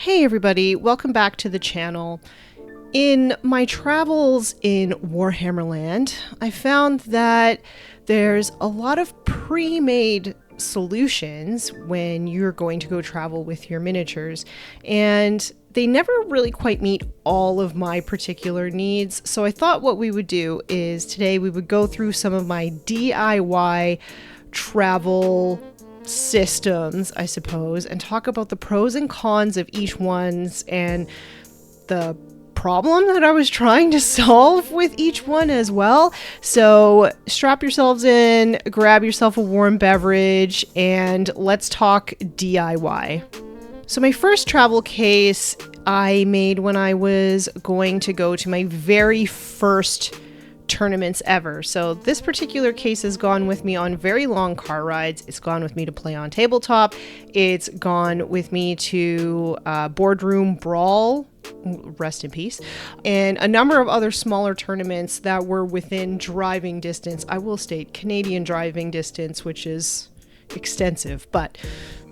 Hey everybody, welcome back to the channel. In my travels in Warhammer Land, I found that there's a lot of pre-made solutions when you're going to go travel with your miniatures, and they never really quite meet all of my particular needs. So I thought what we would do is today we would go through some of my DIY travel systems, I suppose, and talk about the pros and cons of each one's and the problem that I was trying to solve with each one as well. So strap yourselves in, grab yourself a warm beverage, and let's talk DIY. So my first travel case I made when I was going to go to my very first tournaments ever. So this particular case has gone with me on very long car rides. It's gone with me to play on tabletop. It's gone with me to boardroom brawl, rest in peace, and a number of other smaller tournaments that were within driving distance. I will state Canadian driving distance, which is extensive, but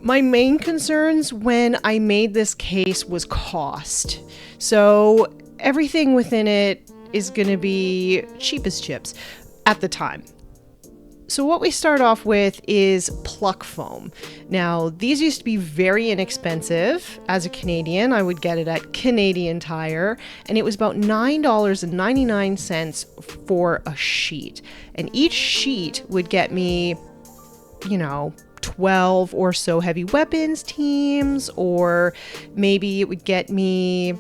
my main concerns when I made this case was cost. So everything within it is going to be cheap as chips at the time. So what we start off with is pluck foam. Now, these used to be very inexpensive. As a Canadian, I would get it at Canadian Tire, and it was about $9.99 for a sheet. And each sheet would get me, 12 or so heavy weapons teams, or maybe it would get me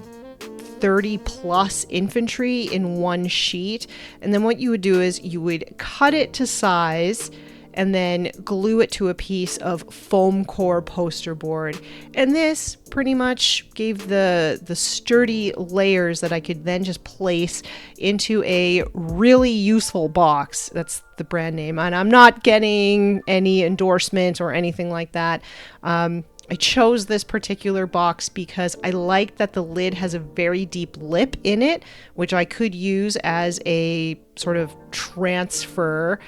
30 plus infantry in one sheet. And then what you would do is you would cut it to size and then glue it to a piece of foam core poster board. And this pretty much gave the sturdy layers that I could then just place into a really useful box. That's the brand name. And I'm not getting any endorsement or anything like that. I chose this particular box because I like that the lid has a very deep lip in it, which I could use as a sort of transfer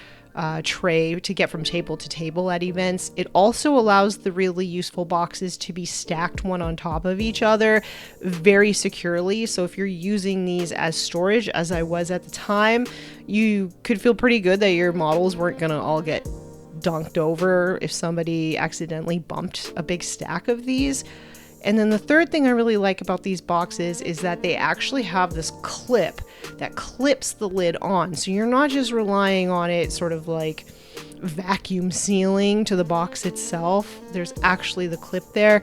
tray to get from table to table at events. It also allows the really useful boxes to be stacked one on top of each other very securely. So if you're using these as storage, as I was at the time, you could feel pretty good that your models weren't going to all get dunked over if somebody accidentally bumped a big stack of these. And then the third thing I really like about these boxes is that they actually have this clip that clips the lid on. So you're not just relying on it sort of like vacuum sealing to the box itself. There's actually the clip there,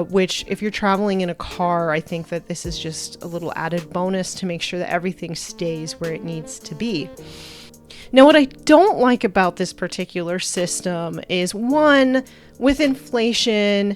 which if you're traveling in a car, I think that this is just a little added bonus to make sure that everything stays where it needs to be. Now, what I don't like about this particular system is, one, with inflation,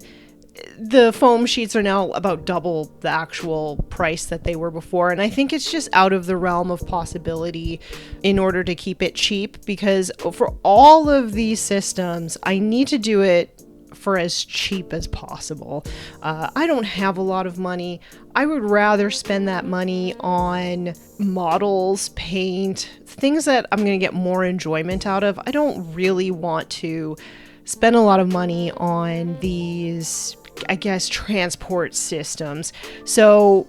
the foam sheets are now about double the actual price that they were before. And I think it's just out of the realm of possibility in order to keep it cheap, because for all of these systems, I need to do it for as cheap as possible. I don't have a lot of money. I would rather spend that money on models, paint, things that I'm going to get more enjoyment out of. I don't really want to spend a lot of money on these, I guess, transport systems. So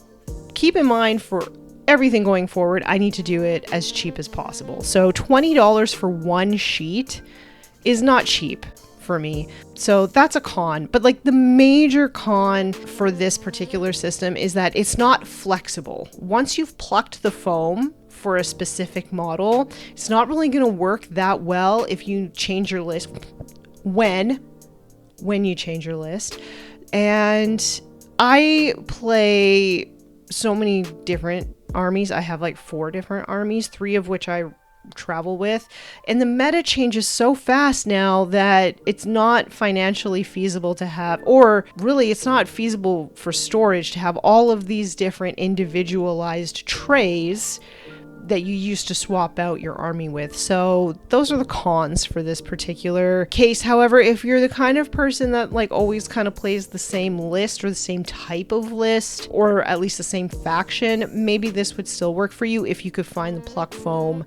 keep in mind, for everything going forward, I need to do it as cheap as possible. So $20 for one sheet is not cheap for me. So that's a con. But like the major con for this particular system is that it's not flexible. Once you've plucked the foam for a specific model, it's not really going to work that well if you change your list when you change your list. And I play so many different armies. I have like 4 different armies, 3 of which I travel with, and the meta changes so fast now that it's not financially feasible to have, or really it's not feasible for storage to have all of these different individualized trays that you used to swap out your army with. So those are the cons for this particular case. However, if you're the kind of person that like always kind of plays the same list or the same type of list, or at least the same faction, maybe this would still work for you if you could find the pluck foam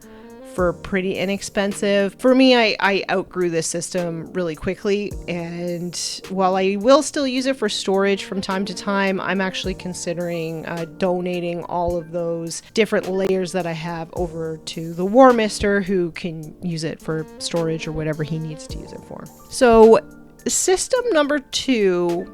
for pretty inexpensive. For me, I outgrew this system really quickly, and while I will still use it for storage from time to time, I'm actually considering donating all of those different layers that I have over to the War Mister, who can use it for storage or whatever he needs to use it for. So system number 2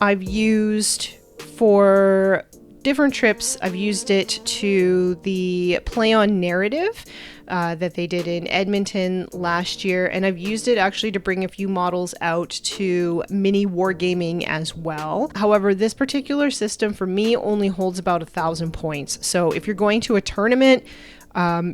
I've used for different trips. I've used it to the Play On narrative that they did in Edmonton last year, and I've used it actually to bring a few models out to mini wargaming as well. However, this particular system for me only holds about 1,000 points. So if you're going to a tournament,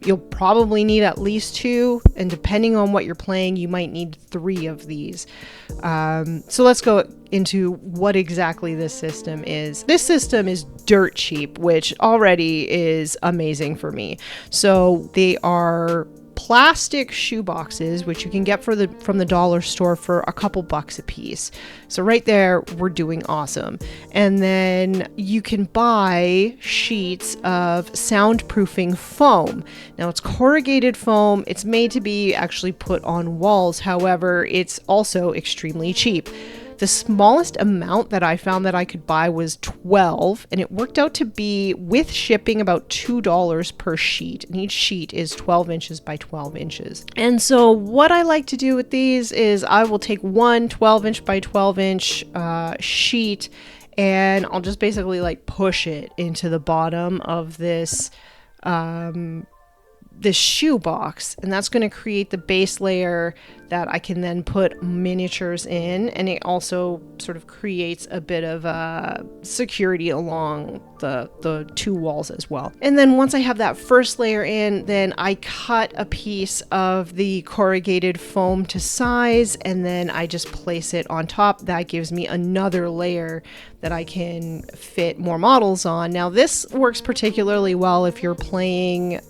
you'll probably need at least 2, and depending on what you're playing, you might need 3 of these. So let's go into what exactly this system is. This system is dirt cheap, which already is amazing for me. So they are plastic shoe boxes, which you can get from the dollar store for a couple bucks a piece. So right there, we're doing awesome. And then you can buy sheets of soundproofing foam. Now it's corrugated foam. It's made to be actually put on walls. However, it's also extremely cheap. The smallest amount that I found that I could buy was 12, and it worked out to be, with shipping, about $2 per sheet. And each sheet is 12 inches by 12 inches. And so what I like to do with these is I will take one 12-inch by 12-inch sheet, and I'll just basically like push it into the bottom of this this shoe box, and that's going to create the base layer that I can then put miniatures in, and it also sort of creates a bit of security along the 2 walls as well. And then once I have that first layer in, then I cut a piece of the corrugated foam to size, and then I just place it on top. That gives me another layer that I can fit more models on. Now this works particularly well if you're playing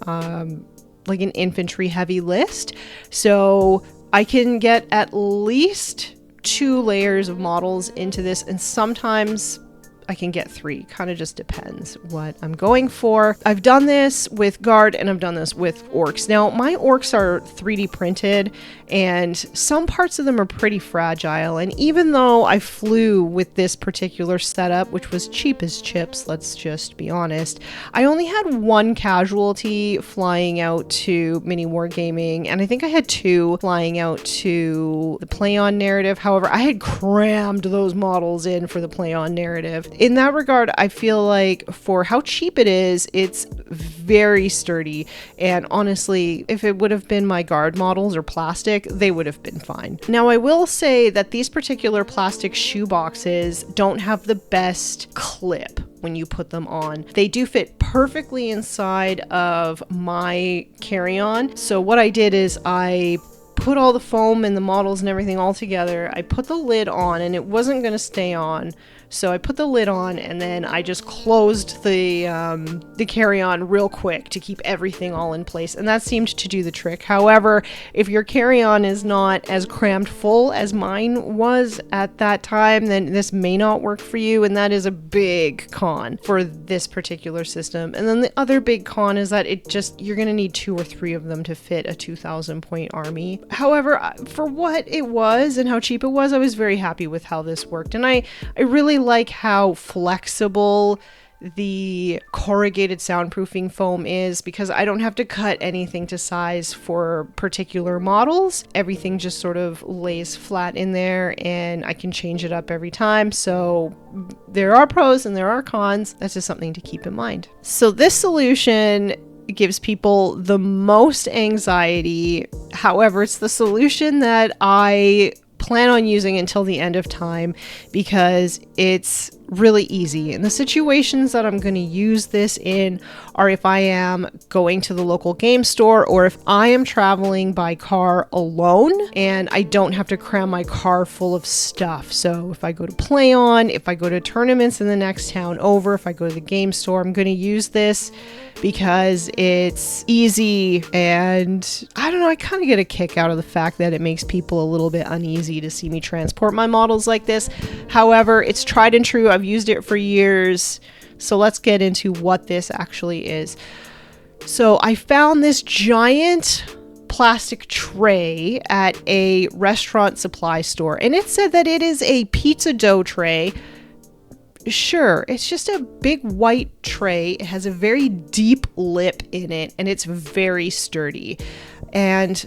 like an infantry heavy list. So I can get at least 2 layers of models into this, and sometimes I can get 3. Kind of just depends what I'm going for. I've done this with Guard and I've done this with Orcs. Now, my Orcs are 3D printed and some parts of them are pretty fragile. And even though I flew with this particular setup, which was cheap as chips, let's just be honest, I only had 1 casualty flying out to mini wargaming, and I think I had 2 flying out to the Play On narrative. However, I had crammed those models in for the Play On narrative. In that regard, I feel like for how cheap it is, it's very sturdy. And honestly, if it would have been my Guard models or plastic, they would have been fine. Now, I will say that these particular plastic shoe boxes don't have the best clip when you put them on. They do fit perfectly inside of my carry-on. So what I did is I put all the foam and the models and everything all together. I put the lid on, and it wasn't going to stay on. So I put the lid on, and then I just closed the carry-on real quick to keep everything all in place, and that seemed to do the trick. However, if your carry-on is not as crammed full as mine was at that time, then this may not work for you, and that is a big con for this particular system. And then the other big con is that you're going to need 2 or 3 of them to fit a 2,000 point army. However, for what it was and how cheap it was, I was very happy with how this worked, and I really like how flexible the corrugated soundproofing foam is, because I don't have to cut anything to size for particular models. Everything just sort of lays flat in there, and I can change it up every time. So there are pros and there are cons. That's just something to keep in mind. So this solution gives people the most anxiety. However, it's the solution that I plan on using until the end of time, because it's really easy. And the situations that I'm going to use this in are if I am going to the local game store, or if I am traveling by car alone and I don't have to cram my car full of stuff. So if I go to Play On, if I go to tournaments in the next town over, if I go to the game store, I'm going to use this because it's easy, and I don't know, I kind of get a kick out of the fact that it makes people a little bit uneasy to see me transport my models like this. However, it's tried and true. I've used it for years. So let's get into what this actually is. So I found this giant plastic tray at a restaurant supply store, and it said that it is a pizza dough tray. Sure, it's just a big white tray. It has a very deep lip in it, and it's very sturdy. And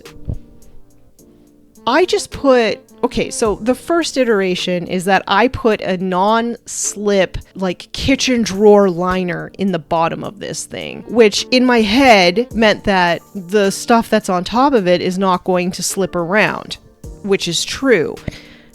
I just put, okay, so the first iteration is that I put a non-slip, like, kitchen drawer liner in the bottom of this thing, which in my head meant that the stuff that's on top of it is not going to slip around, which is true.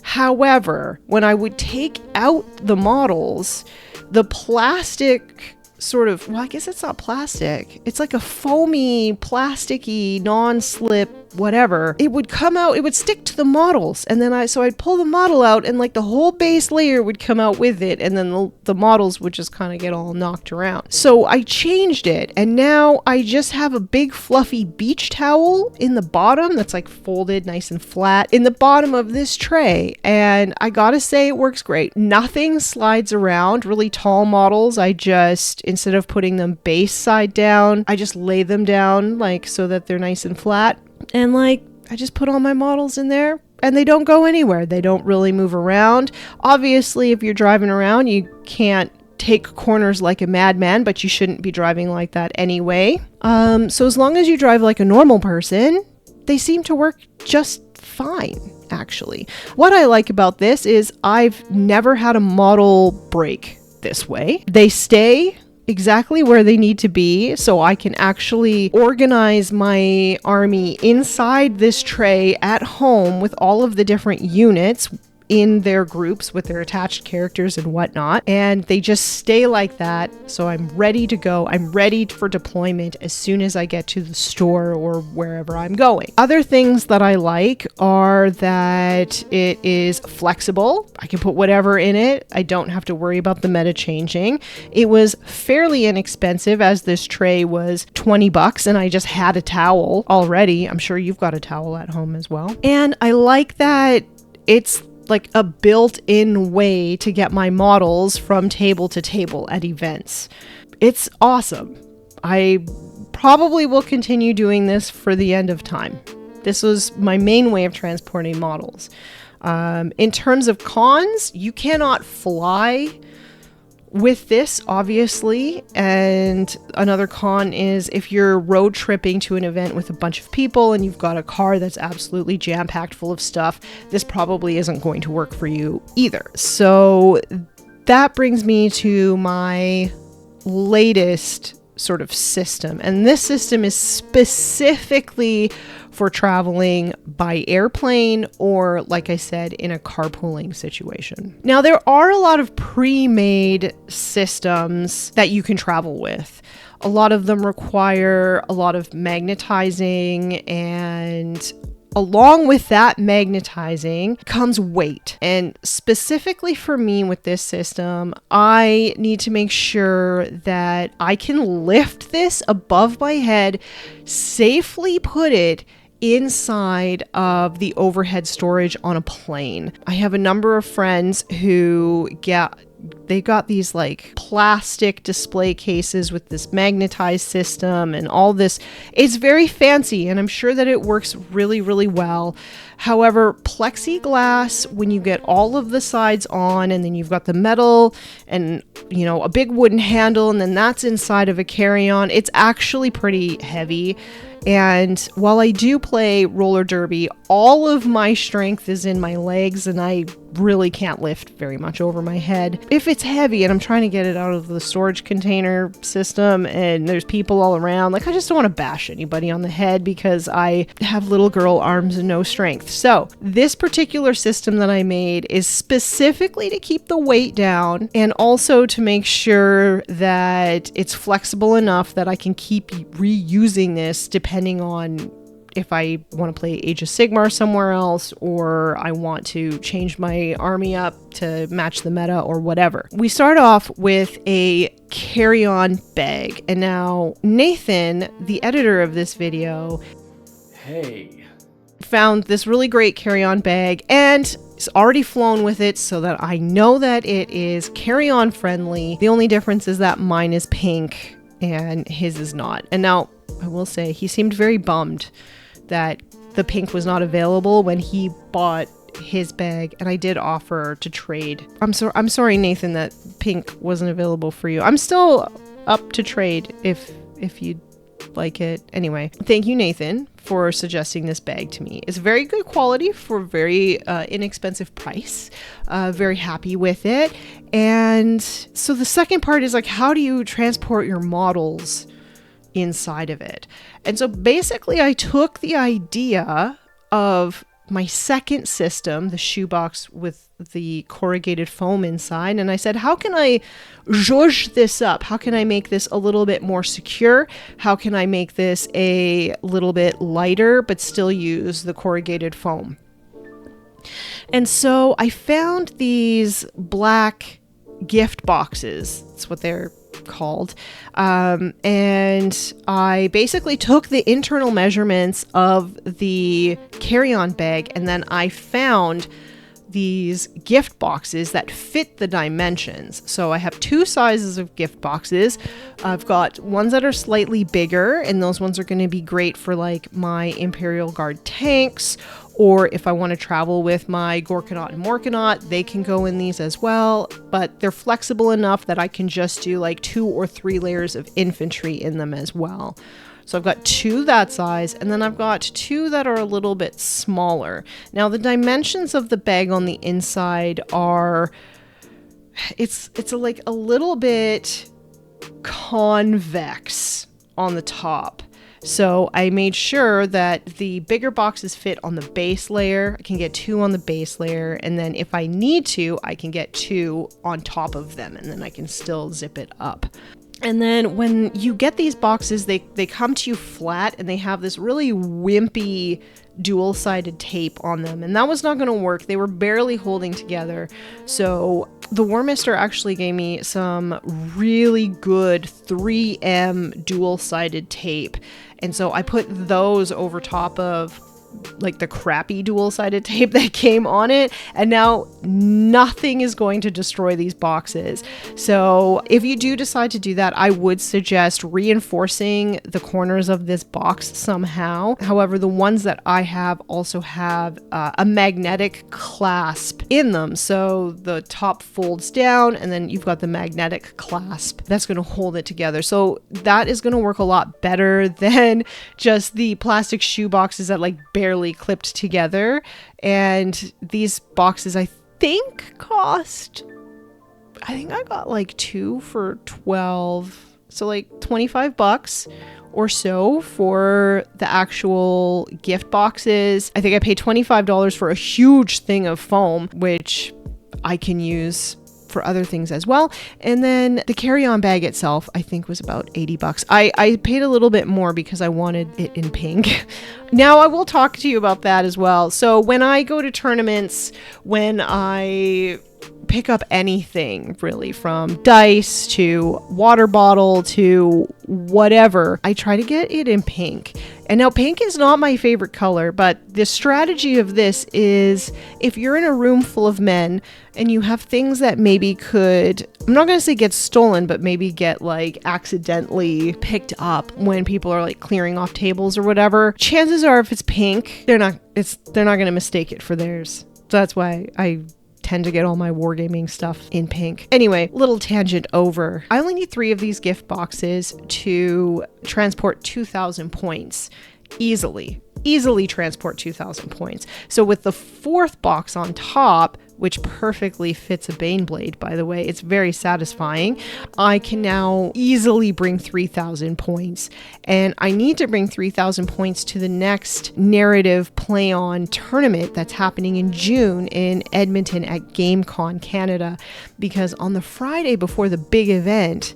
However, when I would take out the models, the plastic sort of, well, I guess it's not plastic. It's like a foamy, plasticky, non-slip, whatever. It would come out, it would stick to the models. And then I'd pull the model out and like the whole base layer would come out with it. And then the models would just kind of get all knocked around. So I changed it. And now I just have a big fluffy beach towel in the bottom that's like folded nice and flat in the bottom of this tray. And I gotta say it works great. Nothing slides around. Really tall models, I just, instead of putting them base side down, I just lay them down like so that they're nice and flat. And like, I just put all my models in there and they don't go anywhere. They don't really move around. Obviously, if you're driving around, you can't take corners like a madman, but you shouldn't be driving like that anyway. So as long as you drive like a normal person, they seem to work just fine, actually. What I like about this is I've never had a model break this way. They stay exactly where they need to be, so I can actually organize my army inside this tray at home with all of the different units in their groups with their attached characters and whatnot, and they just stay like that. So I'm ready to go. I'm ready for deployment as soon as I get to the store or wherever I'm going. Other things that I like are that it is flexible. I can put whatever in it. I don't have to worry about the meta changing. It was fairly inexpensive, as this tray was $20 and I just had a towel already. I'm sure you've got a towel at home as well. And I like that it's like a built-in way to get my models from table to table at events. It's awesome. I probably will continue doing this for the end of time. This was my main way of transporting models. In terms of cons, you cannot fly with this, obviously, and another con is if you're road tripping to an event with a bunch of people and you've got a car that's absolutely jam-packed full of stuff, this probably isn't going to work for you either. So that brings me to my latest sort of system, and this system is specifically for traveling by airplane or, like I said, in a carpooling situation. Now, there are a lot of pre-made systems that you can travel with. A lot of them require a lot of magnetizing, and along with that magnetizing comes weight. And specifically for me with this system, I need to make sure that I can lift this above my head, safely put it inside of the overhead storage on a plane. I have a number of friends who they got these like plastic display cases with this magnetized system and all this. It's very fancy, and I'm sure that it works really, really well. However, plexiglass, when you get all of the sides on, and then you've got the metal and, you know, a big wooden handle, and then that's inside of a carry-on, it's actually pretty heavy. And while I do play roller derby, all of my strength is in my legs, and I really can't lift very much over my head. If it's heavy and I'm trying to get it out of the storage container system and there's people all around, like, I just don't want to bash anybody on the head because I have little girl arms and no strength. So this particular system that I made is specifically to keep the weight down, and also to make sure that it's flexible enough that I can keep reusing this depending on if I want to play Age of Sigmar somewhere else, or I want to change my army up to match the meta or whatever. We start off with a carry-on bag. And now Nathan, the editor of this video, found this really great carry-on bag and is already flown with it, so that I know that it is carry-on friendly. The only difference is that mine is pink and his is not. And now I will say he seemed very bummed that the pink was not available when he bought his bag, and I did offer to trade. I'm sorry, Nathan, that pink wasn't available for you. I'm still up to trade if you'd like it. Anyway, thank you, Nathan, for suggesting this bag to me. It's very good quality for very inexpensive price. Very happy with it. And so the second part is like, how do you transport your models inside of it? And so basically I took the idea of my second system, the shoebox with the corrugated foam inside, and I said, how can I zhuzh this up? How can I make this a little bit more secure? How can I make this a little bit lighter but still use the corrugated foam? And so I found these black gift boxes. That's what they're called. And I basically took the internal measurements of the carry-on bag, and then I found these gift boxes that fit the dimensions. So I have two sizes of gift boxes. I've got ones that are slightly bigger, and those ones are going to be great for like my Imperial Guard tanks, or if I want to travel with my Gorkanaut and Morkanaut, they can go in these as well, but they're flexible enough that I can just do like 2 or 3 layers of infantry in them as well. So I've got 2 that size, and then I've got 2 that are a little bit smaller. Now the dimensions of the bag on the inside are, it's like a little bit convex on the top. So I made sure that the bigger boxes fit on the base layer. I can get 2 on the base layer, and then if I need to, I can get 2 on top of them, and then I can still zip it up. And then when you get these boxes, they come to you flat, and they have this really wimpy dual-sided tape on them, and that was not going to work. They were barely holding together. So the War Mister actually gave me some really good 3M dual-sided tape, and so I put those over top of like the crappy dual-sided tape that came on it, and now nothing is going to destroy these boxes. So if you do decide to do that, I would suggest reinforcing the corners of this box somehow. However, the ones that I have also have a magnetic clasp in them, so the top folds down, and then you've got the magnetic clasp that's going to hold it together. So that is going to work a lot better than just the plastic shoe boxes that like barely clipped together. And these boxes I think I got like 2 for $12, so like $25 or so for the actual gift boxes. I think I paid $25 for a huge thing of foam, which I can use for other things as well. And then the carry-on bag itself, I think, was about $80. I paid a little bit more because I wanted it in pink. Now I will talk to you about that as well. So when I go to tournaments, when I pick up anything really, from dice to water bottle to whatever, I try to get it in pink. And now pink is not my favorite color, but the strategy of this is if you're in a room full of men and you have things that maybe could, I'm not going to say get stolen, but maybe get like accidentally picked up when people are like clearing off tables or whatever, chances are if it's pink, they're not going to mistake it for theirs. So that's why I tend to get all my wargaming stuff in pink. Anyway, little tangent over. I only need 3 of these gift boxes to transport 2,000 points easily transport 2,000 points. So with the 4th box on top, which perfectly fits a Baneblade, by the way, it's very satisfying, I can now easily bring 3,000 points. And I need to bring 3,000 points to the next narrative play-on tournament that's happening in June in Edmonton at GameCon Canada, because on the Friday before the big event,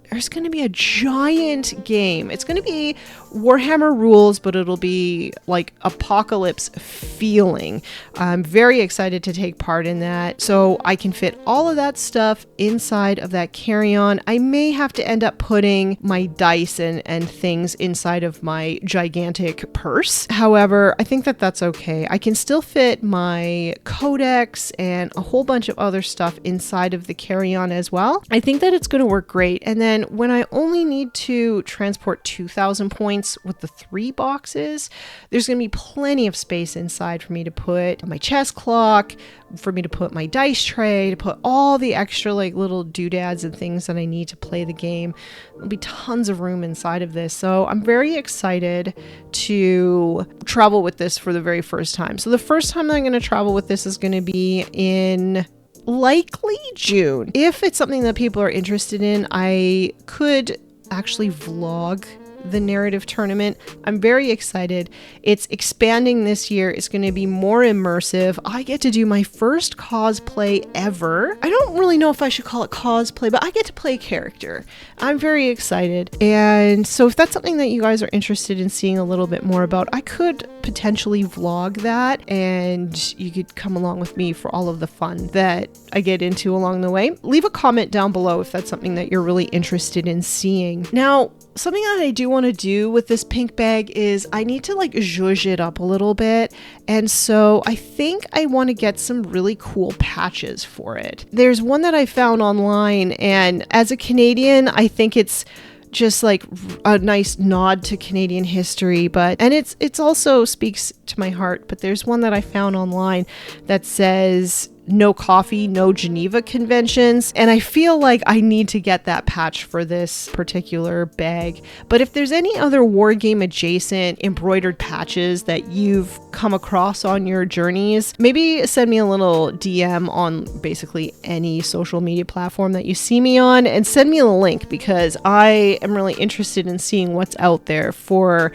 there's going to be a giant game. It's going to be Warhammer rules, but it'll be like apocalypse feeling. I'm very excited to take part in that. So I can fit all of that stuff inside of that carry-on. I may have to end up putting my dice and things inside of my gigantic purse. However, I think that that's okay. I can still fit my codex and a whole bunch of other stuff inside of the carry-on as well. I think that it's going to work great. And then And when I only need to transport 2,000 points with the 3 boxes, there's going to be plenty of space inside for me to put my chess clock, for me to put my dice tray, to put all the extra like little doodads and things that I need to play the game. There'll be tons of room inside of this. So I'm very excited to travel with this for the very first time. So the first time that I'm going to travel with this is going to be in likely June. If it's something that people are interested in, I could actually vlog the narrative tournament. I'm very excited. It's expanding this year. It's going to be more immersive. I get to do my first cosplay ever. I don't really know if I should call it cosplay, but I get to play a character. I'm very excited. And so if that's something that you guys are interested in seeing a little bit more about, I could potentially vlog that and you could come along with me for all of the fun that I get into along the way. Leave a comment down below if that's something that you're really interested in seeing. Now, something that I do want to do with this pink bag is I need to like zhuzh it up a little bit. And so I think I want to get some really cool patches for it. There's one that I found online, and as a Canadian, I think it's just like a nice nod to Canadian history, and it's also speaks to my heart. But there's one that I found online that says no coffee, no Geneva Conventions. And I feel like I need to get that patch for this particular bag. But if there's any other war game adjacent embroidered patches that you've come across on your journeys, maybe send me a little DM on basically any social media platform that you see me on and send me a link, because I am really interested in seeing what's out there for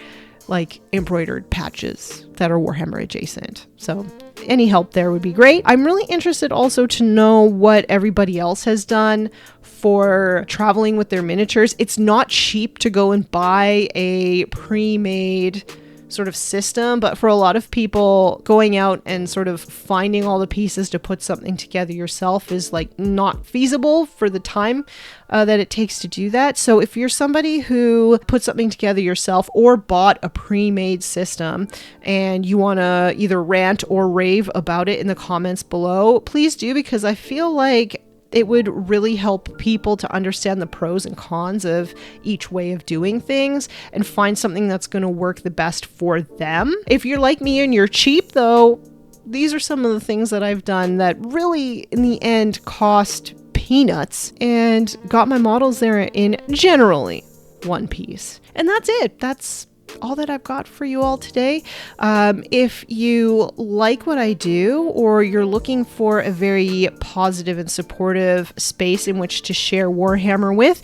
like embroidered patches that are Warhammer adjacent. So any help there would be great. I'm really interested also to know what everybody else has done for traveling with their miniatures. It's not cheap to go and buy a pre-made sort of system, but for a lot of people, going out and sort of finding all the pieces to put something together yourself is like not feasible for the time that it takes to do that. So if you're somebody who put something together yourself or bought a pre-made system and you want to either rant or rave about it in the comments below, please do, because I feel like it would really help people to understand the pros and cons of each way of doing things and find something that's going to work the best for them. If you're like me and you're cheap though, these are some of the things that I've done that really in the end cost peanuts and got my models there in generally one piece. And that's it. That's all that I've got for you all today. If you like what I do, or you're looking for a very positive and supportive space in which to share Warhammer with,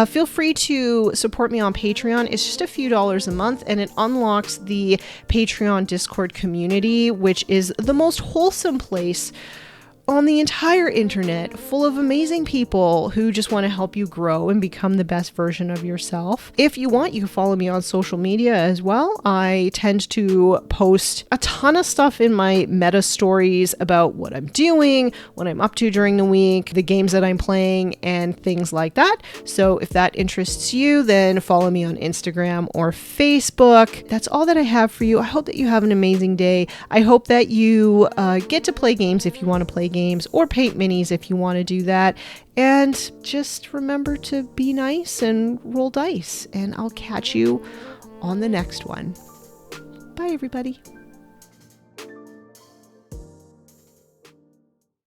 feel free to support me on Patreon. It's just a few dollars a month, and it unlocks the Patreon Discord community, which is the most wholesome place on the entire internet, full of amazing people who just want to help you grow and become the best version of yourself. If you want, you can follow me on social media as well. I tend to post a ton of stuff in my meta stories about what I'm doing, what I'm up to during the week, the games that I'm playing, and things like that. So if that interests you, then follow me on Instagram or Facebook. That's all that I have for you. I hope that you have an amazing day. I hope that you get to play games if you want to play games, or paint minis if you want to do that. And just remember to be nice and roll dice, and I'll catch you on the next one. Bye, everybody.